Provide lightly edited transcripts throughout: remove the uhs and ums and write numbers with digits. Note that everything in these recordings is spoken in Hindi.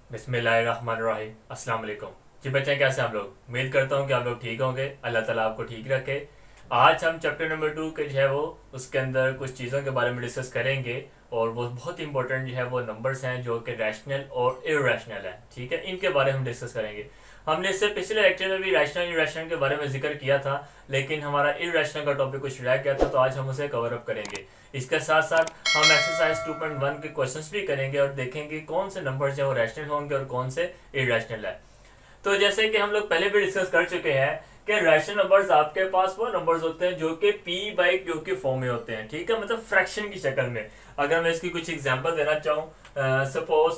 बिस्मिल्लाहिर्रहमानिर्रहीम। अस्सलाम वालेकुम। जी बच्चे, कैसे हैं आप लोग? उम्मीद करता हूँ कि आप लोग ठीक होंगे। अल्लाह ताला आपको ठीक रखे। आज हम चैप्टर नंबर 2 के जो है वो उसके अंदर कुछ चीज़ों के बारे में डिस्कस करेंगे। और वो बहुत इंपॉर्टेंट जो है वो नंबर्स हैं जो कि रैशनल और इरेशनल हैं। ठीक है, इनके बारे में हम डिस्कस करेंगे। हमने इससे पिछले लेक्चर में भी रैशनल इरेशनल के बारे में जिक्र किया था, लेकिन हमारा इरेशनल का टॉपिक कुछ रह गया था, तो आज हम उसे कवर अप करेंगे। इसके साथ साथ हम एक्सरसाइज 2.1 के क्वेश्चंस भी करेंगे और देखेंगे कौन से नंबर्स हैं वो रैशनल होंगे और कौन से इरेशनल है। तो जैसे कि हम लोग पहले भी डिस्कस कर चुके हैं कि रैशनल नंबर्स आपके पास वो नंबर्स होते हैं जो कि पी बाई क्यू के फॉर्म में होते हैं। ठीक है, मतलब फ्रैक्शन की शक्ल में। अगर मैं इसकी कुछ एग्जांपल देना चाहूँ, सपोज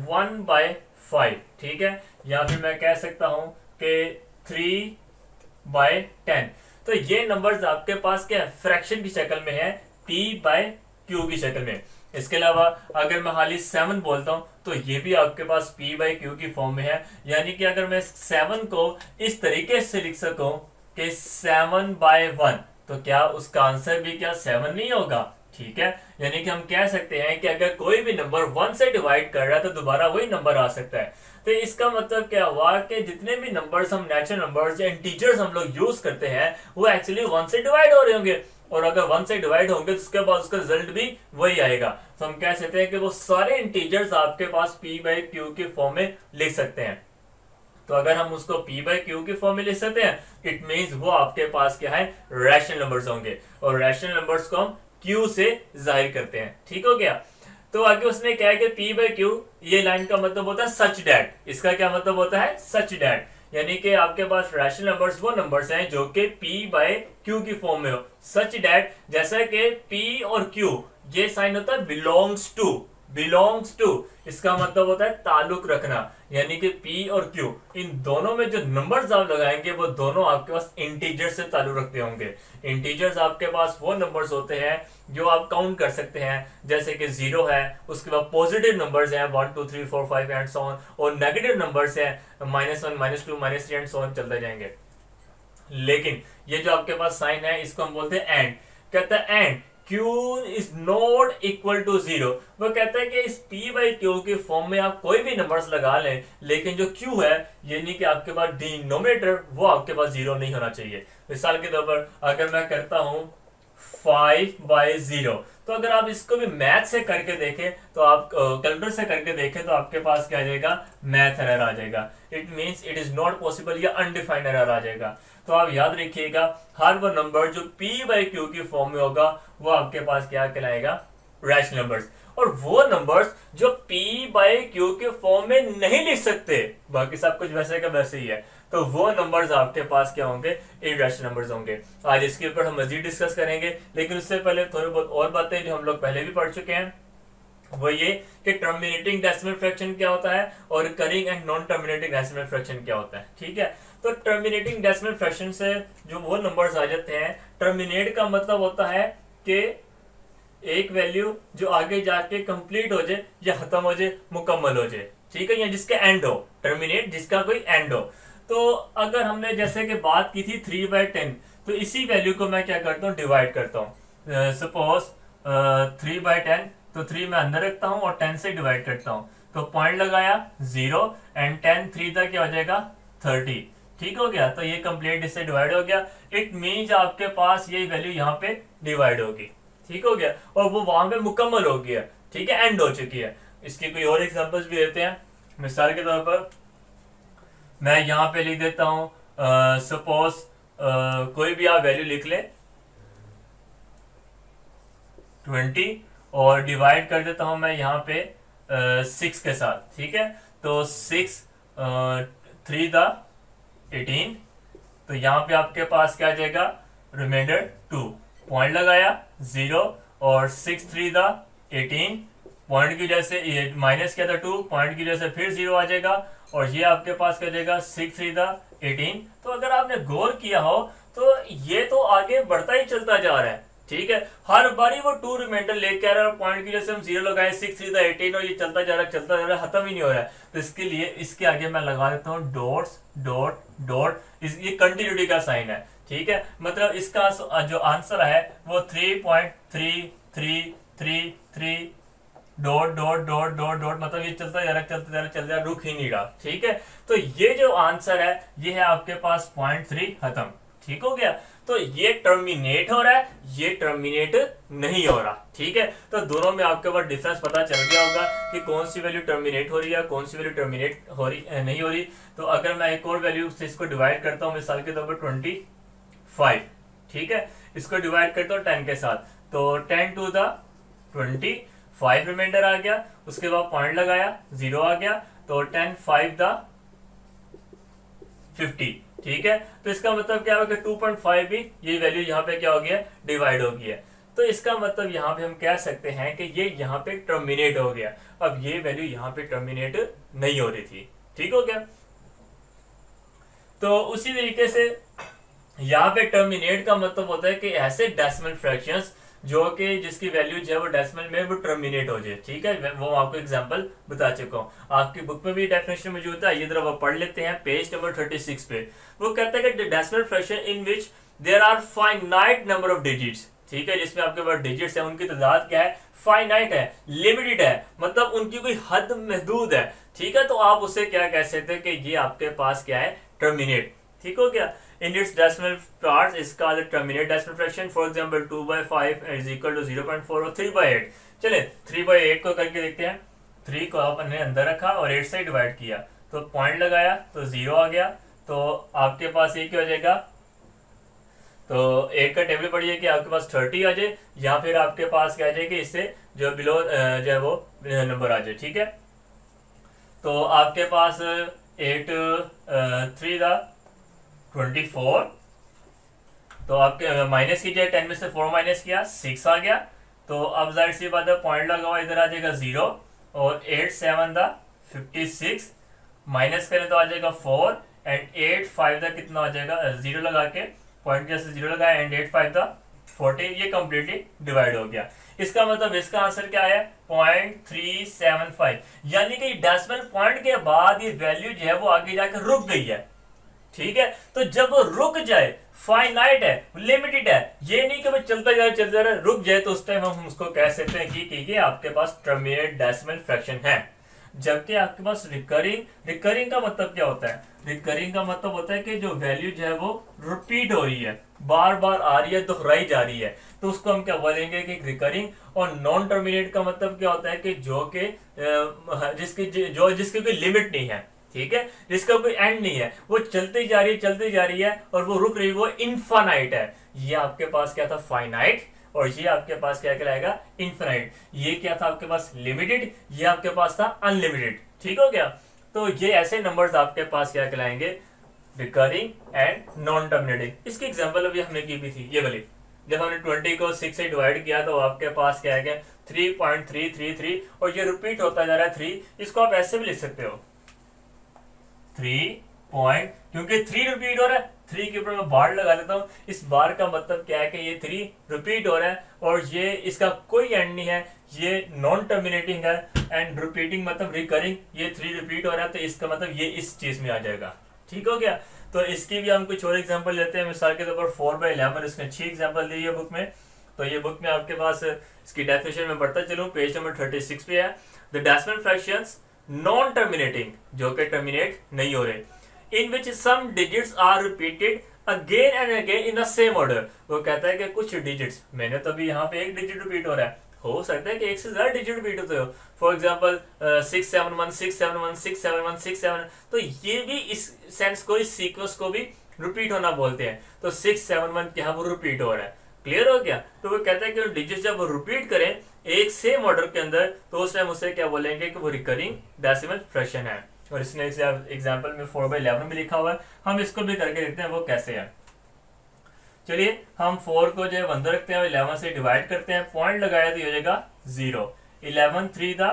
1/5, ठीक है, या फिर मैं कह सकता हूँ कि 3/10। तो ये नंबर्स आपके पास क्या फ्रैक्शन की शक्ल में है, पी बाय क्यू की शक्ल में। इसके अलावा अगर मैं खाली 7 बोलता हूं तो ये भी आपके पास पी बाई क्यू की फॉर्म में है। यानी कि अगर मैं 7 को इस तरीके से लिख सकूं कि 7/1, तो क्या उसका आंसर भी क्या 7 नहीं होगा? ठीक है, यानी कि हम कह सकते हैं कि अगर कोई भी नंबर 1 से डिवाइड कर रहा है तो दोबारा वही नंबर आ सकता है। तो इसका मतलब क्या हुआ कि जितने भी नंबर्स हम नेचुरल नंबर्स या इंटीजर्स हम लोग यूज करते हैं वो एक्चुअली 1 से डिवाइड हो रहे होंगे। और अगर 1 से डिवाइड होंगे तो उसके बाद उसका रिजल्ट भी वही आएगा। तो हम कह सकते हैं कि वो सारे इंटीजर्स आपके पास पी बाई क्यू के फॉर्म में लिख सकते हैं। तो अगर हम उसको पी बाई क्यू के फॉर्म में लिख सकते हैं, इट मीन्स वो आपके पास क्या है, रैशनल नंबर्स होंगे। और रैशनल नंबर्स को हम क्यू से जाहिर करते हैं। ठीक हो गया। तो आगे उसने क्या है कि पी बाई क्यू, ये लाइन का मतलब होता है सच डैट। इसका क्या मतलब होता है? Such that. यानी कि आपके पास रैशनल नंबर्स वो नंबर्स हैं जो कि पी बाय क्यू की फॉर्म में हो। सच डैट, जैसा कि पी और क्यू ये साइन होता है बिलोंग्स टू। बिलोंग्स टू इसका मतलब होता है ताल्लुक रखना। यानी कि पी और क्यू इन दोनों में जो नंबर्स आप लगाएंगे वो दोनों आपके पास इंटीजर से ताल्लुक रखते होंगे। इंटीजर्स आपके पास वो नंबर्स होते हैं जो आप काउंट कर सकते हैं, जैसे कि 0 है, उसके बाद पॉजिटिव नंबर्स हैं 1 2 3 4 5 एंड सो ऑन, और नेगेटिव नंबर्स हैं -1 -2 -3 एंड सो ऑन चलते जाएंगे। लेकिन ये जो आपके पास साइन है इसको हम बोलते हैं एंड। कहता है and Q is not equal to 0। वो कहता है कि इस P बाई क्यू के फॉर्म में आप कोई भी नंबर्स लगा लें, लेकिन जो Q है यानी कि आपके पास डिनोमिनेटर वो आपके पास 0 नहीं होना चाहिए। मिसाल के तौर पर अगर मैं करता हूं 5/0, तो अगर आप इसको भी मैथ से करके देखें तो आप कैलकुलेटर से करके देखें तो आपके पास क्या आ जाएगा, मैथ एरर आ जाएगा। It means it is not possible या अनडिफाइंड एरर आ जाएगा। तो आप याद रखिएगा, हर वो नंबर जो p बाई क्यू की फॉर्म में होगा वो आपके पास क्या कहलाएगा, रैशनल नंबर्स। और वो नंबर्स जो p बाई क्यू के फॉर्म में नहीं लिख सकते, बाकी सब कुछ वैसे का वैसे ही है, तो वो नंबर्स आपके पास क्या होंगे, इरेशनल नंबर्स होंगे। आज इसके ऊपर हम मजीद डिस्कस करेंगे, लेकिन उससे पहले थोड़ी बहुत और बातें जो हम लोग पहले भी पढ़ चुके हैं, वो ये कि टर्मिनेटिंग डेसिमल फ्रैक्शन क्या होता है और recurring and non terminating decimal fraction क्या होता है। ठीक है, तो टर्मिनेटिंग डेसिमल फ्रैक्शन से जो वो नंबर्स आ जाते हैं, टर्मिनेट का मतलब होता है कि एक वैल्यू जो आगे जाके कंप्लीट हो जाए या खत्म हो जाए, मुकम्मल हो जाए। ठीक है, या जिसका एंड हो। टर्मिनेट जिसका कोई एंड हो। तो अगर हमने जैसे कि बात की थी 3/10, तो इसी वैल्यू को मैं क्या करता हूँ, डिवाइड करता हूँ। सपोज 3/10, तो 3 मैं अंदर रखता हूँ और 10 से डिवाइड करता हूँ, तो पॉइंट लगाया 0 एंड 10 3 तक क्या हो जाएगा, 30। ठीक हो गया, तो ये कंप्लीट इससे डिवाइड हो गया। इट मीन्स आपके पास ये वैल्यू यहाँ पे डिवाइड होगी। ठीक हो गया, और वो वहां पे मुकम्मल हो गया। ठीक है, एंड हो चुकी है। इसकी कोई और एग्जांपल्स भी देते हैं। मिसाल के तौर पर मैं यहाँ पे लिख देता हूँ, सपोज कोई भी आप वैल्यू लिख ले 20, और डिवाइड कर देता हूं मैं यहाँ पे 6 के साथ। ठीक है, तो 6 3 × 18, तो यहाँ पे आपके पास क्या आ जाएगा, रिमाइंडर 2। पॉइंट लगाया 0 और 6 3 × 18, पॉइंट की वजह से माइनस किया था 2, पॉइंट की वजह से फिर 0 आ जाएगा, और ये आपके पास क्या जाएगा 6 3 × 18। तो अगर आपने गौर किया हो तो ये तो आगे बढ़ता ही चलता जा रहा है। ठीक है, हर बारी वो 2 रिमाइंडर लेके आ रहा है, और पॉइंट की वजह से हम 0 लगाए, 6 3 × 18, और ये चलता जा रहा है चलता जा रहा है, खत्म ही नहीं हो रहा है। तो इसके लिए इसके आगे मैं लगा देता हूँ डॉट्स डॉट डॉट, ये कंटिन्यूटी का साइन है। ठीक है, मतलब इसका जो आंसर है वो 3.3333 dot dot dot dot dot, मतलब ये चलता जा रहा चलता जा रहा चलता जा रहा, रुक ही नहीं रहा। ठीक है, तो ये जो आंसर है ये है आपके पास 0.3 खत्म। ठीक हो गया, तो ये टर्मिनेट हो रहा है, ये टर्मिनेट नहीं हो रहा। ठीक है, तो दोनों में आपके पास डिफरेंस पता चल गया होगा कि कौन सी वैल्यू टर्मिनेट हो रही है, कौन सी वैल्यू टर्मिनेट हो रही नहीं हो रही। तो अगर मैं एक और वैल्यू से इसको डिवाइड करता हूँ, मिसाल के तौर पर 25, ठीक है, इसको डिवाइड करता हूँ 10 के साथ, तो 10 टू द 25 रिमाइंडर आ गया, उसके बाद पॉइंट लगाया 0 आ गया, तो 10 5 द 50। ठीक है, तो इसका मतलब क्या होगा कि 2.5 भी ये वैल्यू यहाँ पे क्या हो गया, डिवाइड हो गया। तो इसका मतलब यहाँ पे हम कह सकते हैं कि ये यहाँ पे टर्मिनेट हो गया। अब ये वैल्यू यहाँ पे टर्मिनेट नहीं हो रही थी। ठीक हो गया, तो उसी तरीके से यहाँ पे टर्मिनेट का मतलब होता है कि ऐसे डेसिमल फ्रैक्शंस जो कि जिसकी वैल्यू जो है वो डेसिमल में वो टर्मिनेट हो जाए। ठीक है, वो आपको एग्जांपल बता चुका हूँ, आपकी बुक में भी डेफिनेशन मौजूद है। ये जरा वो पढ़ लेते हैं पेज नंबर 36 पे। वो कहता है कि decimal fraction in which there are finite number of digits. ठीक है, जिसमें आपके पास डिजिट्स है उनकी तादाद क्या है, फाइनाइट है, लिमिटेड है, मतलब उनकी कोई हद महदूद है। ठीक है, तो आप उसे क्या कह सकते हैं कि ये आपके पास क्या है, टर्मिनेट। ठीक हो गया, in its decimal parts is called terminate decimal fraction. For example 2/5 is equal to 0.4 और 3/8। चले 3/8 को करके देखते हैं। 3 को आपने अंदर रखा और 8 से डिवाइड किया, तो पॉइंट लगाया तो 0 आ गया, तो आपके पास ये क्या हो जाएगा, तो 8 का टेबल पढ़िए कि आपके पास 30 आ जाए, या फिर आपके पास क्या आ जाए कि इससे जो बिलो जो है वो नंबर आ जाए। ठीक है, तो आपके पास 8 3 दा 24, तो आपके माइनस कीजिए, 10 में से 4 माइनस किया 6 आ गया, तो अब जाहिर सी बात है पॉइंट लगा हुआ इधर आ जाएगा 0, और 8 7 दा 56 माइनस करें तो आ जाएगा 4, एंड 8 5 दा कितना आ जाएगा, 0 लगा के पॉइंट जैसे 0 लगाया, एंड 8 5 दा 40, ये कंप्लीटली डिवाइड हो गया। इसका मतलब इसका आंसर क्या है, 0.375, यानी कि डेसिमल पॉइंट के बाद ये वैल्यू जो है वो आगे जाकर रुक गई है। ठीक है, तो जब वो रुक जाए, फाइनाइट है, लिमिटेड है, ये नहीं कि चलता जा रहा रुक जाए, तो उस टाइम हम उसको कह सकते हैं कि ये आपके पास टर्मिनेट डेसिमल फ्रैक्शन है। जबकि आपके पास रिकरिंग का मतलब क्या होता है, रिकरिंग का मतलब होता है कि जो वैल्यू जो है वो रिपीट हो रही है, बार बार आ रही है, दोहराई जा रही है, तो उसको हम क्या बोलेंगे कि रिकरिंग। और नॉन टर्मिनेट का मतलब क्या होता है कि जो कि जिसकी कोई लिमिट नहीं है। ठीक है, जिसका कोई एंड नहीं है, वो चलती जा रही है और वो रुक रही, वो इनफाइनाइट है। ये आपके पास क्या था, फाइनाइट, और ये आपके पास क्या कहलाएगा, इनफाइनाइट। ये क्या था आपके पास, लिमिटेड, ये आपके पास था अनलिमिटेड। ठीक हो गया, तो ये ऐसे नंबर्स आपके पास क्या कहलाएंगे, रिकरिंग एंड नॉन टर्मिनेटिंग। इसकी एग्जांपल अभी हमने की भी थी, ये वाली, जब हमने 20 को 6 से डिवाइड किया तो आपके पास क्या है, 3.333, और ये रिपीट होता जा रहा है 3। इसको आप ऐसे भी लिख सकते हो 3 पॉइंट, क्योंकि 3 रिपीट हो रहा है, 3 के ऊपर मैं बार लगा देता हूँ। इस बार का मतलब क्या है कि ये 3 रिपीट हो रहा है, और ये इसका कोई एंड नहीं है, ये नॉन टर्मिनेटिंग है, एंड रिपीटिंग मतलब रिकरिंग, ये 3 रिपीट हो रहा है, तो इसका मतलब ये इस चीज में आ जाएगा। ठीक हो गया, तो इसकी भी हम कुछ और एग्जांपल लेते हैं। मिसाल के तौर पर 4/11, इसमें अच्छी एग्जांपल दी है बुक में, तो ये बुक में आपके पास इसकी डेफिनेशन में बढ़ता चलूँ, पेज नंबर 36 पे है। The decimal fractions non terminating, जो कि टर्मिनेट नहीं हो रहे, in which some digits are repeated again and again in the same order. वो कहता है कि कुछ डिजिट्स, मैंने तो अभी यहाँ पे एक डिजिट रिपीट हो रहा है, हो सकता है कि एक से ज्यादा डिजिट रिपीट होते हो। फॉर एग्जाम्पल 671 671 671 671, तो ये भी इस सेंस को, इस सीक्वेंस को भी रिपीट होना बोलते हैं। तो 671 क्या वो रिपीट हो रहा है, क्लियर हो गया। तो वो कहता है कि डिजिट जब वो रिपीट करें एक सेम ऑर्डर के अंदर, तो उस टाइम उसे क्या बोलेंगे कि वो रिकरिंग डेसिमल फ्रैक्शन है। और इसने एग्जाम्पल में 4/11 में लिखा हुआ है, हम इसको भी करके देखते हैं वो कैसे है। चलिए हम 4 को जो है अंदर रखते हैं, 11 से डिवाइड करते हैं, पॉइंट लगाया तो हो जाएगा 0। 11 3 दा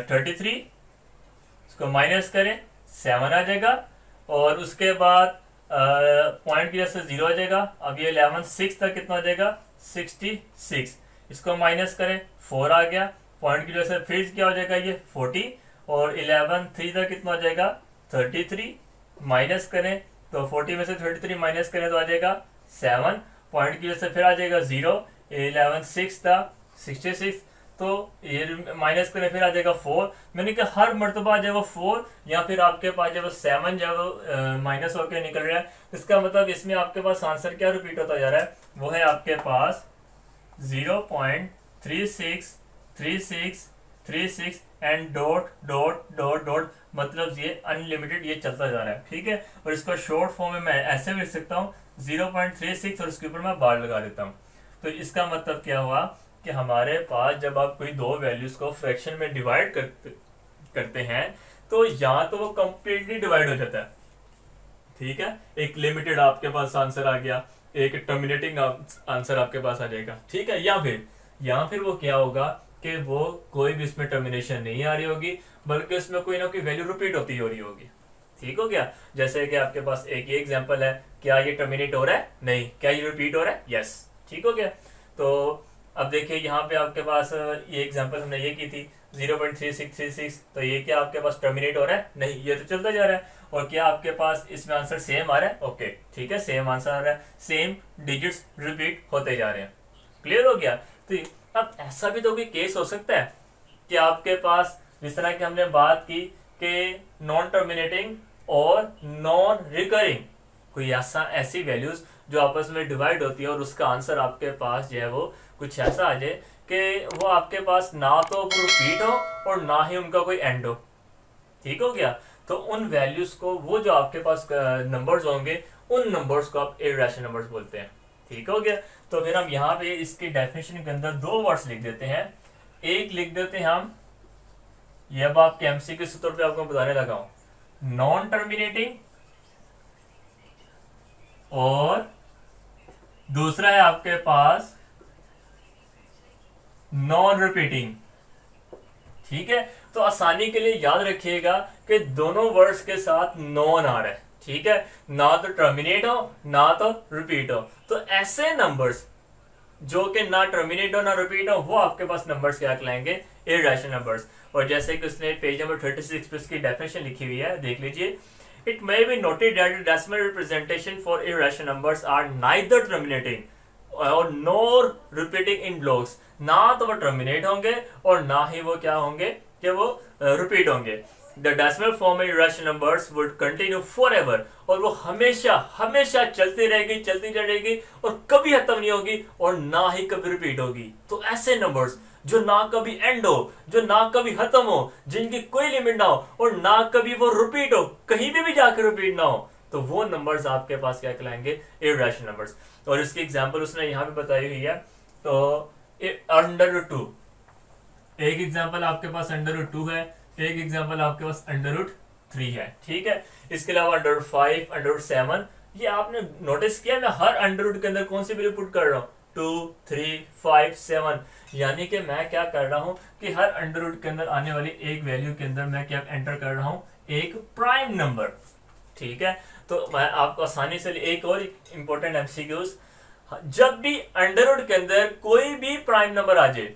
33, इसको माइनस करें 7 आ जाएगा, और उसके बाद पॉइंट की वजह से 0 आ जाएगा। अब ये 11 6 तक कितना आ जाएगा, 66, इसको माइनस करें 4 आ गया, पॉइंट की वजह से फिर क्या हो जाएगा, ये 40, और 11 3 तक कितना हो जाएगा, 33, माइनस करें तो 40 में से 33 माइनस करें तो आ जाएगा 7, पॉइंट की वजह से फिर आ जाएगा 0, 11 6 था 66, तो ये माइनस करें फिर आ जाएगा 4। मैंने कहा हर मरतबा जब वो 4 या फिर आपके पास जब 7 जब माइनस होकर निकल रहा है, इसका मतलब इसमें आपके पास आंसर क्या रिपीट होता जा रहा है, वो है आपके पास 0.363636 and dot dot dot dot, मतलब ये अनलिमिटेड ये चलता जा रहा है। ठीक है, और इसका शॉर्ट फॉर्म में मैं ऐसे भी लिख सकता हूँ 0.36 और उसके ऊपर मैं बार लगा देता हूँ। तो इसका मतलब क्या हुआ कि हमारे पास जब आप कोई दो वैल्यूज को फ्रैक्शन में डिवाइड करते हैं तो या तो वो कंप्लीटली डिवाइड हो जाता है, ठीक है, एक लिमिटेड आपके पास आंसर आ गया, एक टर्मिनेटिंग आंसर आपके पास आ जाएगा, ठीक है, या फिर वो क्या होगा कि वो कोई भी इसमें टर्मिनेशन नहीं आ रही होगी, बल्कि इसमें कोई ना कोई वैल्यू रिपीट होती हो रही होगी। ठीक हो गया, जैसे कि आपके पास एक ये एग्जांपल है, क्या ये टर्मिनेट हो रहा है, नहीं, क्या ये रिपीट हो रहा है, यस। ठीक हो गया, तो अब देखिए यहाँ पे आपके पास ये एग्जांपल हमने ये की थी 0.3636, तो ये क्या आपके पास टर्मिनेट हो रहा है, नहीं, ये तो चलता जा रहा है। और क्या आपके पास इसमें आंसर सेम आ रहा है, ओके, ठीक है, सेम आंसर आ रहा है, सेम डिजिट्स रिपीट होते जा रहे हैं। क्लियर हो गया। तो अब ऐसा भी तो कोई केस हो सकता है कि आपके पास जिस तरह की हमने बात की कि नॉन टर्मिनेटिंग और नॉन रिकरिंग, कोई ऐसी वैल्यूज जो आपस में डिवाइड होती है और उसका आंसर आपके पास जो है वो कुछ ऐसा आ जाए कि वो आपके पास ना तो रिपीट हो और ना ही उनका कोई एंड हो। ठीक हो गया, तो उन वैल्यूज को, वो जो आपके पास नंबर्स होंगे, उन नंबर्स को आप इर्रेशनल नंबर्स बोलते हैं। ठीक हो गया, तो फिर हम यहाँ पे इसकी डेफिनेशन के अंदर दो वर्ड्स लिख देते हैं। एक लिख देते हैं हम, ये अब आपके एमसीक्यू के तौर पे आपको बताने लगा हूं, नॉन टर्मिनेटिंग, और दूसरा है आपके पास नॉन रिपीटिंग। ठीक है, तो आसानी के लिए याद रखिएगा कि दोनों वर्ड्स के साथ नॉन आ रहा है। ठीक है, ना तो टर्मिनेट हो ना तो रिपीट हो, तो ऐसे नंबर्स जो कि ना टर्मिनेट हो ना रिपीट हो, वो आपके पास नंबर्स क्या कहलाएंगे, इर्रेशनल नंबर्स। और जैसे कि उसने पेज नंबर 36 पे उसकी डेफिनेशन लिखी हुई है, देख लीजिए। It may be noted that decimal representation for irrational numbers are neither terminating और नॉर रिपीटिंग इन ब्लॉक्स, ना तो वो टर्मिनेट होंगे और ना ही वो क्या होंगे कि वो रिपीट होंगे। द डेसिमल फॉर्म में irrational numbers would continue forever, और वो हमेशा हमेशा चलती रहेगी और कभी खत्म नहीं होगी और ना ही कभी रिपीट होगी। तो ऐसे नंबर्स जो ना कभी एंड हो, जो ना कभी खत्म हो, जिनकी कोई लिमिट ना हो और ना कभी वो रिपीट हो, कहीं भी जाकर रिपीट ना हो, तो वो नंबर्स आपके पास क्या कहलाएंगे, इर्रेशनल नंबर्स। और इसकी एग्जांपल उसने यहाँ पे बताई हुई है, तो √2, एक एग्जांपल आपके पास √2 है, एक एग्जांपल आपके पास √3 है। ठीक है, इसके अलावा √5, √7, ये आपने नोटिस किया मैं हर अंडर के अंदर कौन सी वैल्यू पुट कर रहा हूँ, 2, 3, 5, 7, यानी कि मैं क्या कर रहा हूँ कि हर अंडर के अंदर आने वाली एक वैल्यू के अंदर मैं क्या एंटर कर रहा हूँ, एक प्राइम नंबर। ठीक है, तो मैं आपको आसानी से एक और इंपॉर्टेंट एमसीक्यूज, जब भी अंडर के अंदर कोई भी प्राइम नंबर आ जाए,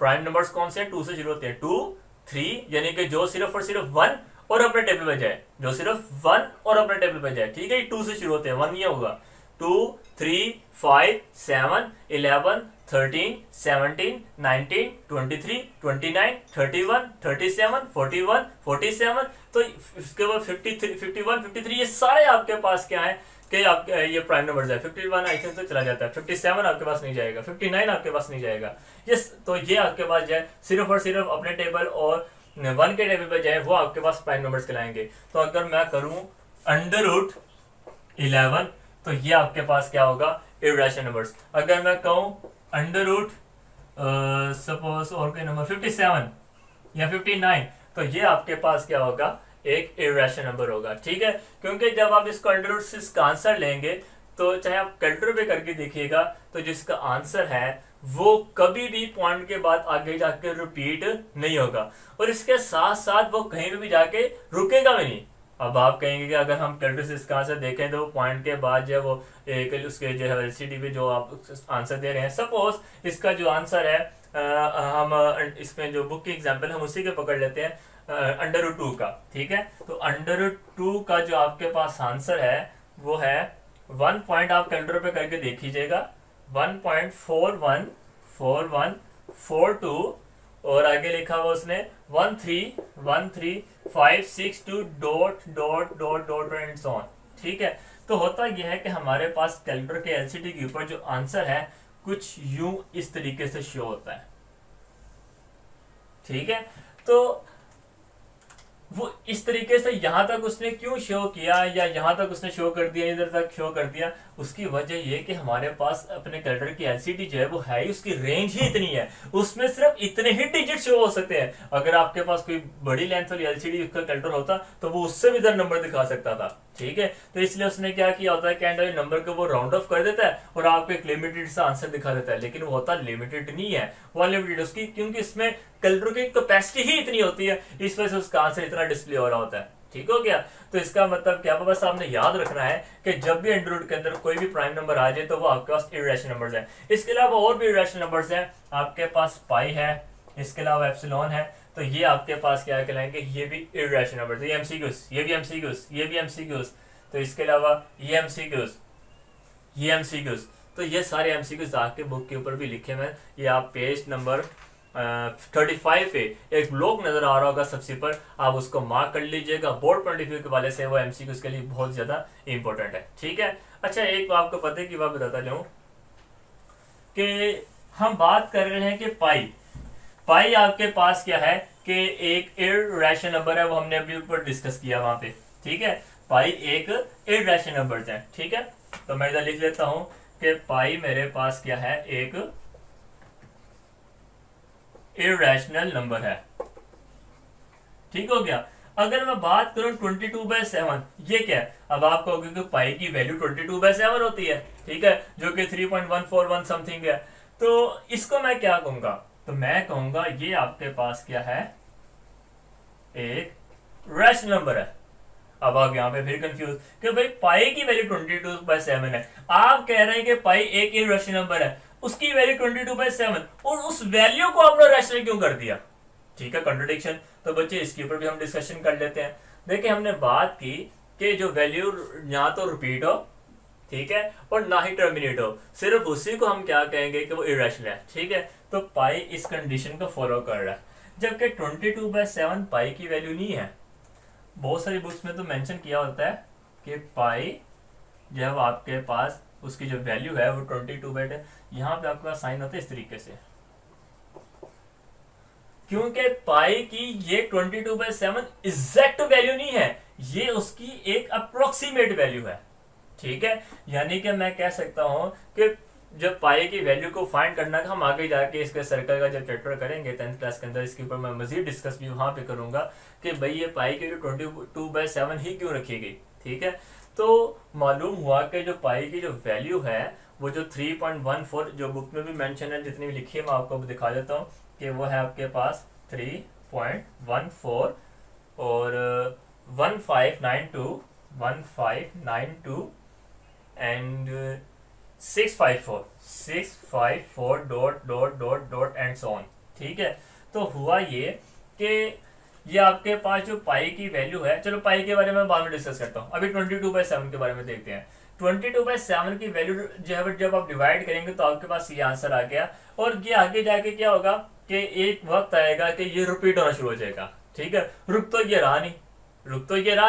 प्राइम नंबर्स कौन से हैं, 2 से शुरू होते हैं, 2, 3, यानी कि जो सिर्फ और सिर्फ 1 और अपने टेबल पे जाए, जो सिर्फ 1 और अपने टेबल पे जाए। ठीक है, 2 से शुरू होते हैं, 1 ये होगा, 2, 3, 5, 7, 11, 13, 17, 19, 23, 29, 31, 37, 41, 47, तो इसके बाद 53, 51, 53, ये सारे आपके पास क्या है कि आपके ये प्राइम नंबर्स है। 51 आई थिंक तो चला जाता है, 57 आपके पास नहीं जाएगा, 59 आपके पास नहीं जाएगा, यस। तो ये आपके पास जाए सिर्फ और सिर्फ अपने टेबल और 1 के टेबल पे जाए, वो आपके पास प्राइम नंबर्स कहलाएंगे। तो अगर मैं करूं √11, तो ये आपके पास क्या होगा, इर्रेशनल नंबर्स। अगर मैं कहूं सपोज और कोई नंबर 57 या 59, तो ये आपके पास क्या होगा, एक इर्रेशनल नंबर होगा। ठीक है, क्योंकि जब आप इसको अंडर से इसका आंसर लेंगे, तो चाहे आप कैलकुलेटर पे करके देखिएगा, तो जिसका आंसर है वो कभी भी पॉइंट के बाद आगे जाके रिपीट नहीं होगा, और इसके साथ साथ वो कहीं भी जाके रुकेगा भी नहीं। अब आप कहेंगे कि अगर हम कैलकुलेटर से इसका आंसर देखें तो पॉइंट के बाद जो वो एक उसके जो है एलसीडी पे जो आप आंसर दे रहे हैं, सपोज इसका जो आंसर है हम इसमें जो बुक की एग्जांपल हम उसी के पकड़ लेते हैं, √2 का। ठीक है, तो √2 का जो आपके पास आंसर है वो है 1 पॉइंट, आप कैलकुलेटर पे करके देख लीजिएगा, 1.414142 और आगे लिखा हुआ उसने 131356 dot dot dot dot and so on. ठीक है, तो होता यह है कि हमारे पास कैलकुलेटर के एलसीडी के ऊपर जो आंसर है कुछ यूं इस तरीके से शो होता है। ठीक है, तो वो इस तरीके से यहां तक उसने क्यों शो किया या यहां तक उसने शो कर दिया, इधर तक शो कर दिया, उसकी वजह ये कि हमारे पास अपने कैलकुलेटर की एलसीडी जो है वो है ही, उसकी रेंज ही इतनी है, उसमें सिर्फ इतने ही डिजिट शो हो सकते हैं। अगर आपके पास कोई बड़ी लेंथ वाली एलसीडी का कैलकुलेटर होता तो वो उससे भी ज्यादा नंबर दिखा सकता था। ठीक है, तो इसलिए उसने क्या किया होता है कि एंड नंबर को वो राउंड ऑफ कर देता है और आपको एक लिमिटेड सा आंसर दिखा देता है, लेकिन वो होता लिमिटेड नहीं है, वो अनलिमिटेड उसकी, क्योंकि इसमें कैलकुलेटर की कैपेसिटी ही इतनी होती है, इस वजह से उसका आंसर इतना डिस्प्ले हो रहा होता है। ठीक हो गया, तो इसका मतलब क्या, बस आपने याद रखना है कि जब भी एंड्रॉइड के अंदर कोई भी प्राइम नंबर आ जाए तो वो आपके पास इरेशनल नंबर्स हैं। इसके अलावा और भी इरेशनल नंबर्स हैं, आपके पास पाई है, इसके अलावा एप्सिलॉन है, तो ये आपके पास क्या कहलाएंगे, ये भी इरेशनल नंबर्स, ये एमसीक्यूज, ये भी एमसीक्यूज, ये भी एमसीक्यूज, तो इसके अलावा ये एमसीक्यूज, ये एमसीक्यूज, तो ये सारे एमसीक्यूज आपके बुक के ऊपर भी लिखे हुए हैं। ये आप पेज नंबर 35 पे एक ब्लॉक नजर आ रहा होगा सबसे पर, आप उसको मार्क कर लीजिएगा, बोर्ड पॉइंट ऑफ व्यू के वाले से वो एमसीक्यूज के लिए बहुत ज्यादा इंपॉर्टेंट है। ठीक है, अच्छा एक आपको पता है कि बात बताता जाऊं कि हम बात कर रहे हैं कि पाई आपके पास क्या है कि एक इररेशनल नंबर है, वो हमने अभी ऊपर डिस्कस किया वहां पे। ठीक है, पाई एक इररेशनल नंबर है। ठीक है, तो मैं इधर लिख लेता हूं कि पाई मेरे पास क्या है, एक इररेशनल नंबर है। ठीक हो गया, अगर मैं बात करूं 22/7, ये क्या है, अब आप कहोगे कि पाई की वैल्यू 22/7 होती है, ठीक है, जो कि 3.141 समथिंग है, तो इसको मैं क्या कहूंगा, तो मैं कहूंगा ये आपके पास क्या है, एक रैशनल नंबर है। अब आप यहां पे फिर कंफ्यूज कि भाई पाई की वैल्यू 22/7 है, आप कह रहे हैं कि पाई एक इररेशनल नंबर है, उसकी वैल्यू 22/7, और उस वैल्यू को आपने रैशनल क्यों कर दिया। ठीक है, कॉन्ट्रडिक्शन। तो बच्चे इसके ऊपर भी हम डिस्कशन कर लेते हैं। देखिए हमने बात की कि जो वैल्यू ना तो रिपीट हो, ठीक है, और ना ही टर्मिनेट हो, सिर्फ उसी को हम क्या कहेंगे कि वो इररेशनल है। ठीक है, तो पाई इस कंडीशन को फॉलो कर रहा है, जबकि 22/7 पाई की वैल्यू नहीं है। बहुत सारी बुक्स में तो मेंशन किया होता है कि पाई जब आपके पास उसकी जो वैल्यू है वो 22 है, यहाँ पे आपका साइन होता है इस तरीके से, क्योंकि पाई की ये 22/7 एग्जैक्ट वैल्यू नहीं है, ये उसकी एक अप्रोक्सीमेट वैल्यू है। ठीक है, यानी कि मैं कह सकता हूं कि जब पाई की वैल्यू को फाइंड करना है, हम आगे जाके इसके सर्कल का जब चैप्टर करेंगे 10th क्लास के अंदर, इसके ऊपर मैं मजीद डिस्कस भी वहां पे करूंगा कि भाई ये पाई की 22/7 ही क्यों रखी गई। ठीक है, तो मालूम हुआ कि जो पाई की जो वैल्यू है वो जो 3.14, जो बुक में भी मेंशन है, जितनी भी लिखी है मैं आपको दिखा देता हूँ कि वो है आपके पास 3.14 और 1592 and 654 dot dot dot dot and so on. ठीक है, तो हुआ ये कि ये आपके पास जो पाई की वैल्यू है, चलो पाई के बारे में बाद में डिस्कस करता हूँ, अभी 22/7 के बारे में देखते हैं। 22/7 की वैल्यू जो है जब आप डिवाइड करेंगे तो आपके पास ये आंसर आ गया, और ये आगे जाके क्या होगा कि एक वक्त आएगा कि ये रिपीट होना शुरू हो जाएगा। ठीक है, रुक तो ये रहा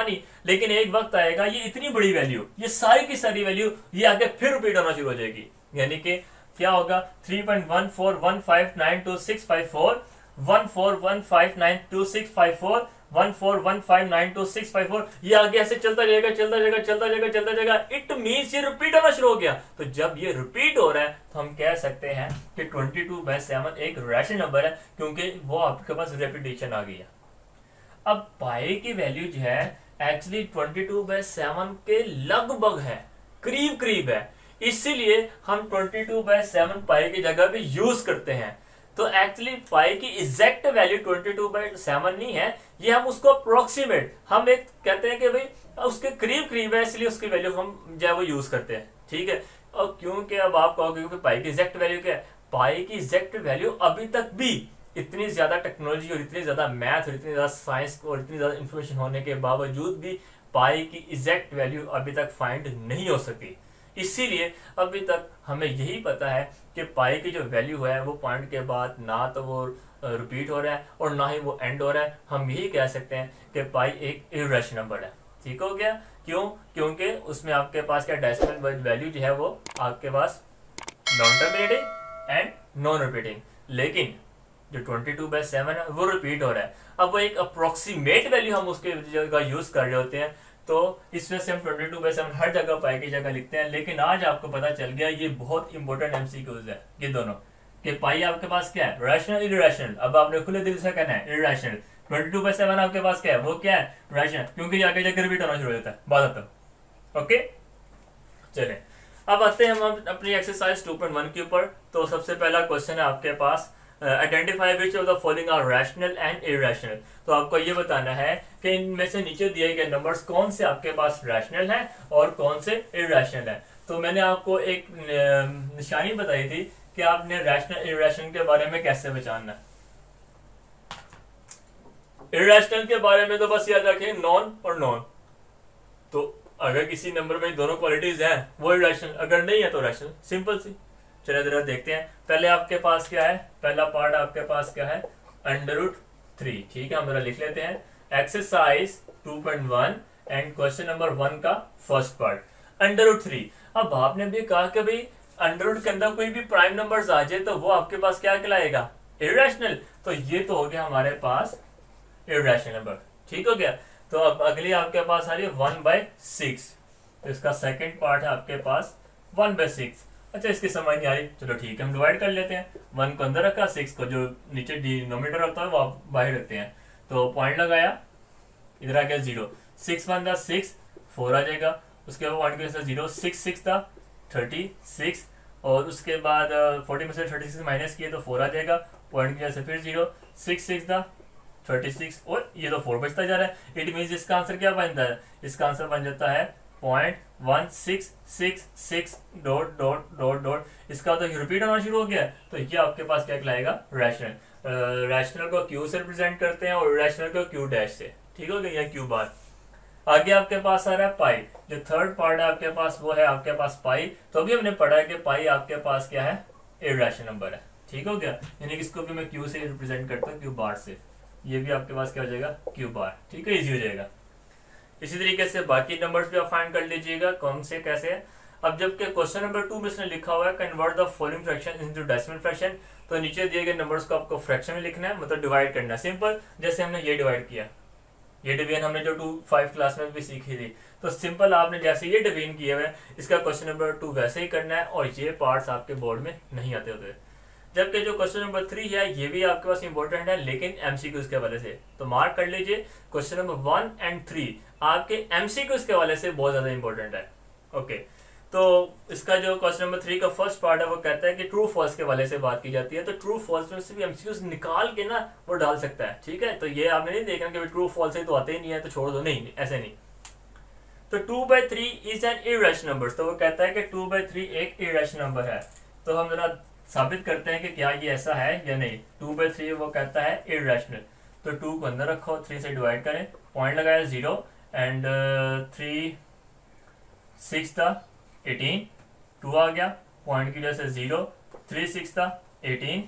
नहीं, लेकिन एक वक्त आएगा ये इतनी बड़ी वैल्यू, ये सारी की सारी वैल्यू ये आगे फिर रिपीट होना शुरू हो जाएगी, यानी कि क्या होगा 3.141592654 141592654 141592654, ये आगे ऐसे चलता जाएगा। इट मींस ये रिपीट होना शुरू हो गया। तो जब ये रिपीट हो रहा है तो हम कह सकते हैं कि 22/7 एक रैशनल नंबर है, क्योंकि वो आपके पास रेपिटेशन आ गई है। अब पाई की वैल्यू जो है एक्चुअली 22/7 के लगभग है, करीब है, इसीलिए हम 22/7 पाई की जगह पे यूज करते हैं। तो एक्चुअली पाई की एग्जैक्ट वैल्यू 22/7 नहीं है, ये हम उसको अप्रोक्सीमेट, हम एक कहते हैं कि भाई उसके करीब है, इसलिए उसकी वैल्यू हम जो है वो यूज करते हैं। ठीक है, और क्योंकि अब आप कहोगे कि पाई की एग्जैक्ट वैल्यू क्या है, पाई की एग्जैक्ट वैल्यू अभी तक भी इतनी ज्यादा टेक्नोलॉजी और इतनी ज्यादा मैथ और इतनी ज्यादा साइंस और इतनी ज्यादा इंफॉर्मेशन होने के बावजूद भी पाई की एग्जैक्ट वैल्यू अभी तक फाइंड नहीं हो सकी। इसीलिए अभी तक हमें यही पता है कि पाई की जो वैल्यू है वो पॉइंट के बाद ना तो वो रिपीट हो रहा है और ना ही वो एंड हो रहा है। हम यही कह सकते हैं कि पाई एक इर्रेशनल नंबर है। ठीक हो गया? क्यों? क्योंकि उसमें आपके पास क्या डेसिमल वैल्यू जो है वो आपके पास non terminating and non repeating, लेकिन जो 22/7 है वो रिपीट हो रहा है। अब वो एक अप्रोक्सीमेट वैल्यू हम उसके जगह यूज कर रहे होते हैं, तो इस वजह से हम 22/7 हर जगह पाई की जगह लिखते हैं। लेकिन आज आपको पता चल गया, ये बहुत इंपॉर्टेंट एमसीक्यूज है ये दोनों, कि पाई आपके पास क्या है, रैशनल इरैशनल। अब आपने खुले दिल से कहना है इरैशनल। 22/7 आपके पास क्या है, वो क्या है, रैशनल, क्योंकि आगे जाकर रिपीट होना शुरू हो जाता है बाद तक। ओके, चले अब आते हैं हम अपनी एक्सरसाइज 2.1 के ऊपर। तो सबसे पहला क्वेश्चन है आपके पास, identify which of the following are rational and irrational. तो आपको ये बताना है कि इनमें से नीचे दिए गए नंबर्स कौन से आपके पास रैशनल हैं और कौन से इरैशनल हैं। तो मैंने आपको एक निशानी बताई थी कि आपने रैशनल इरैशनल के बारे में कैसे पहचानना है। इरैशनल के बारे में तो बस याद रखें नॉन और नॉन। तो अगर किसी नंबर में दोनों क्वालिटीज हैं वो इरैशनल, अगर नहीं है तो रैशनल, सिंपल सी। चलिए जरा देखते हैं। पहले आपके पास क्या है, पहला पार्ट आपके पास क्या है, √3। ठीक है, हम जरा लिख लेते हैं एक्सरसाइज 2.1 एंड क्वेश्चन नंबर 1 का फर्स्ट पार्ट, √3। अब आपने भी कहा कि भाई अंडर के अंदर कोई भी प्राइम नंबर आ जाए तो वो आपके पास क्या कहलाएगा, इरैशनल। तो ये तो हो गया हमारे पास इरैशनल नंबर। ठीक हो गया। तो अब अगली आपके पास आ रही है 1/6। तो इसका सेकंड पार्ट है आपके पास 1/6। अच्छा, इसकी समझ नहीं आ रही, चलो ठीक है, हम डिवाइड कर लेते हैं। 1 को अंदर रखा, 6 को जो नीचे डिनोमिनेटर होता है वो आप बाहर रखते हैं। तो पॉइंट लगाया, इधर आ गया 0, 6 1 6, 4 आ जाएगा। उसके बाद पॉइंट के 0, 6 6 था 36, और उसके बाद 40 में से 36 माइनस किए तो 4 आ जाएगा। पॉइंट की वजह से फिर 0, 6 6 था 36, और ये तो 4 बचता जा रहा है। इट मीन्स इसका आंसर क्या बनता है, इसका आंसर बन जाता है 0.1666 डॉट डॉट डॉट डॉट। इसका तो रिपीट होना शुरू हो गया, तो ये आपके पास क्या कहलाएगा, रैशनल। रैशनल को क्यू से रिप्रेजेंट करते हैं और रैशनल को क्यू डैश से। ठीक हो गया, क्यू बार। आगे आपके पास आ रहा है पाई। जो थर्ड पार्ट है आपके पास वो है आपके पास पाई। तो अभी हमने पढ़ा है कि पाई आपके पास क्या है, इरैशनल नंबर है। ठीक हो गया, यानी कि इसको भी मैं क्यू से रिप्रेजेंट करता हूँ, क्यू बार से। ये भी आपके पास क्या हो जाएगा, क्यू बार। ठीक है, इजी हो जाएगा। इसी तरीके से बाकी नंबर्स भी आप फाइंड कर लीजिएगा कौन से कैसे है। अब जबकि क्वेश्चन नंबर 2 में इसने लिखा हुआ है convert the following fraction into decimal fraction. तो नीचे दिए गए नंबर्स को आपको फ्रैक्शन में लिखना है, मतलब डिवाइड करना है। सिंपल, जैसे हमने ये डिवाइड किया, ये डिवीजन हमने जो 5 क्लास में भी सीखी थी। तो सिंपल आपने जैसे ये डिवीजन किए हुए, इसका क्वेश्चन नंबर 2 वैसे ही करना है, और ये पार्ट्स आपके बोर्ड में नहीं आते होते। जबकि जो क्वेश्चन नंबर 3 है ये भी आपके पास इंपॉर्टेंट है, लेकिन एमसीक्यूज के हवाले से। तो मार्क कर लीजिए, क्वेश्चन नंबर 1 एंड 3 आपके एमसीक्यूज के हवाले से बहुत ज्यादा इंपॉर्टेंट है। ओके, तो इसका जो क्वेश्चन नंबर 3 का फर्स्ट पार्ट है वो कहता है कि ट्रू फॉल्स के हवाले से बात की जाती है। तो ट्रू फॉल्स में से भी एमसीक्यूज निकाल के ना वो डाल सकता है। ठीक है, तो ये आपने नहीं देखना कि ट्रू फॉल्स है तो आते ही नहीं है तो छोड़ दो, नहीं, ऐसे नहीं। तो 2/3 इज एन इरैशनल नंबर। तो वो कहता है कि 2/3 एक इरैशनल नंबर है। तो हम जरा साबित करते हैं कि क्या ये ऐसा है या नहीं। 2/3 वो कहता है इरैशनल। तो 2 को अंदर रखो, 3 से डिवाइड करें, पॉइंट लगाया 0 एंड 3 6 था 18, 2 आ गया, पॉइंट की वजह से 0, 3 6 था 18,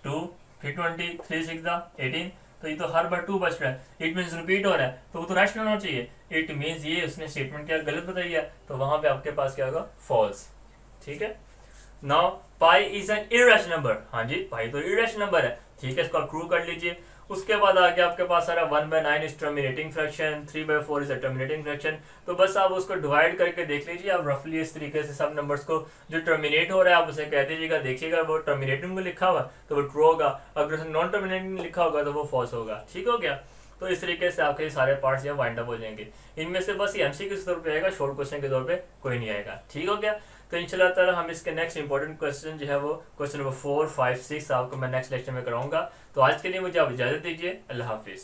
2 फिर 20, 3 6 था 18। तो ये तो हर बार 2 बच रहा है, इट मीन्स रिपीट हो रहा है, तो वो तो रैशनल होना चाहिए। इट मीन्स ये उसने स्टेटमेंट क्या गलत बताई है, तो वहां पे आपके पास क्या होगा, फॉल्स। ठीक है, now pi is an irrational number. हाँ जी, पाई तो इरैशनल नंबर है। ठीक है, इसको आप ट्रू कर लीजिए। उसके बाद आगे आपके पास आ रहा है 1/9 is terminating fraction, 3/4 is a terminating fraction. तो बस आप उसको डिवाइड करके देख लीजिए आप रफली इस तरीके से सब नंबर्स को। जो टर्मिनेट हो रहा है आप उसे कह दीजिएगा, देखिएगा वो टर्मिनेटिंग में लिखा हुआ तो वो ट्रू होगा, अगर नॉन टर्मिनेटिंग में लिखा होगा तो वो फॉल्स होगा। ठीक हो गया। तो इस तरीके से आपके सारे पार्ट्स यहाँ वाइंड अप हो जाएंगे। इनमें से बस ये एमसीक्यू के तौर पे आएगा, शॉर्ट क्वेश्चन के तौर पे कोई नहीं आएगा। ठीक हो गया। तो इंशाल्लाह ताला हम इसके नेक्स्ट इंपॉर्टेंट क्वेश्चन जो है वो क्वेश्चन नंबर 4, 5, 6 आपको मैं नेक्स्ट लेक्चर में कराऊंगा। तो आज के लिए मुझे आप इजाजत दीजिए। अल्लाह हाफिज़।